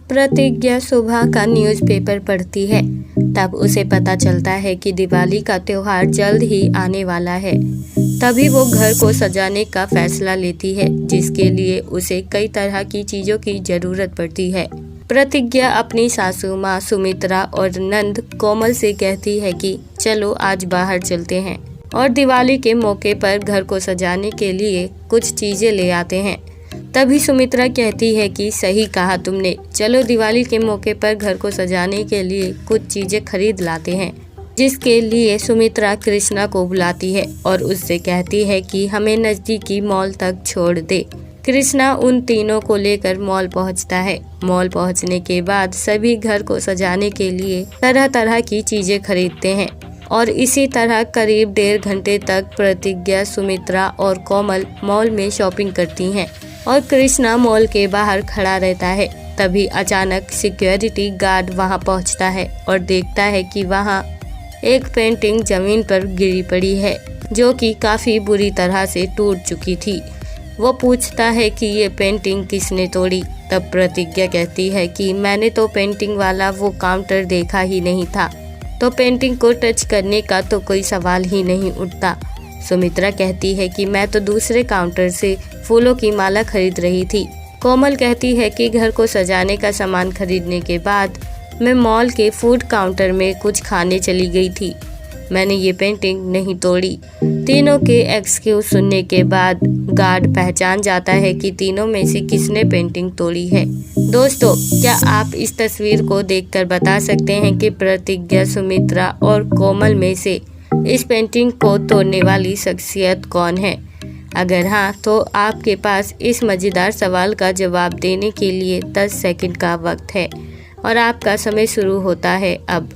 प्रतिज्ञा सुबह का न्यूज़पेपर पढ़ती है। तब उसे पता चलता है कि दिवाली का त्योहार जल्द ही आने वाला है। तभी वो घर को सजाने का फैसला लेती है, जिसके लिए उसे कई तरह की चीज़ों की ज़रूरत पड़ती है। प्रतिज्ञा अपनी सासू माँ सुमित्रा और नंद कोमल से कहती है कि चलो आज बाहर चलते हैं और दिवाली के मौके पर घर को सजाने के लिए कुछ चीज़ें ले आते हैं। तभी सुमित्रा कहती है कि सही कहा तुमने, चलो दिवाली के मौके पर घर को सजाने के लिए कुछ चीज़ें खरीद लाते हैं। जिसके लिए सुमित्रा कृष्णा को बुलाती है और उससे कहती है कि हमें नज़दीकी मॉल तक छोड़ दे। कृष्णा उन तीनों को लेकर मॉल पहुंचता है। मॉल पहुंचने के बाद सभी घर को सजाने के लिए तरह तरह की चीज़ें खरीदते हैं और इसी तरह करीब 1.5 घंटे तक प्रतिज्ञा, सुमित्रा और कोमल मॉल में शॉपिंग करती हैं और कृष्णा मॉल के बाहर खड़ा रहता है। तभी अचानक सिक्योरिटी गार्ड वहां पहुंचता है और देखता है कि वहां एक पेंटिंग जमीन पर गिरी पड़ी है, जो कि काफ़ी बुरी तरह से टूट चुकी थी। वो पूछता है कि ये पेंटिंग किसने तोड़ी। तब प्रतिज्ञा कहती है कि मैंने तो पेंटिंग वाला वो काउंटर देखा ही नहीं था, तो पेंटिंग को टच करने का तो कोई सवाल ही नहीं उठता। सुमित्रा कहती है कि मैं तो दूसरे काउंटर से फूलों की माला खरीद रही थी। कोमल कहती है कि घर को सजाने का सामान खरीदने के बाद मैं मॉल के फूड काउंटर में कुछ खाने चली गई थी, मैंने ये पेंटिंग नहीं तोड़ी। तीनों के एक्सक्यूज सुनने के बाद गार्ड पहचान जाता है कि तीनों में से किसने पेंटिंग तोड़ी है। दोस्तों, क्या आप इस तस्वीर को देखकर बता सकते हैं कि प्रतिज्ञा, सुमित्रा और कोमल में से इस पेंटिंग को तोड़ने वाली शख्सियत कौन है? अगर हाँ, तो आपके पास इस मज़ेदार सवाल का जवाब देने के लिए 10 सेकंड का वक्त है और आपका समय शुरू होता है अब।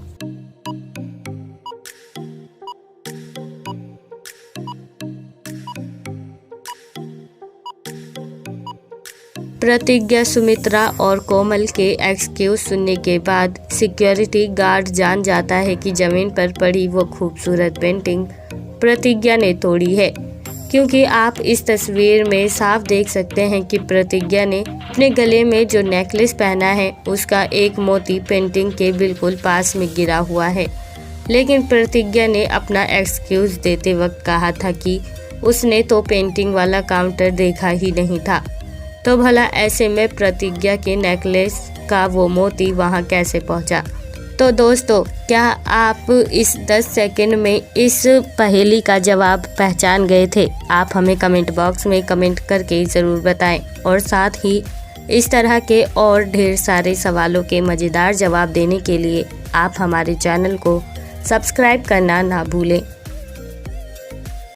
प्रतिज्ञा, सुमित्रा और कोमल के एक्सक्यूज सुनने के बाद सिक्योरिटी गार्ड जान जाता है कि जमीन पर पड़ी वो खूबसूरत पेंटिंग प्रतिज्ञा ने तोड़ी है, क्योंकि आप इस तस्वीर में साफ देख सकते हैं कि प्रतिज्ञा ने अपने गले में जो नेकलेस पहना है उसका एक मोती पेंटिंग के बिल्कुल पास में गिरा हुआ है। लेकिन प्रतिज्ञा ने अपना एक्सक्यूज देते वक्त कहा था कि उसने तो पेंटिंग वाला काउंटर देखा ही नहीं था, तो भला ऐसे में प्रतिज्ञा के नेकलेस का वो मोती वहां कैसे पहुंचा? तो दोस्तों, क्या आप इस 10 सेकंड में इस पहेली का जवाब पहचान गए थे? आप हमें कमेंट बॉक्स में कमेंट करके ज़रूर बताएं और साथ ही इस तरह के और ढेर सारे सवालों के मज़ेदार जवाब देने के लिए आप हमारे चैनल को सब्सक्राइब करना ना भूलें।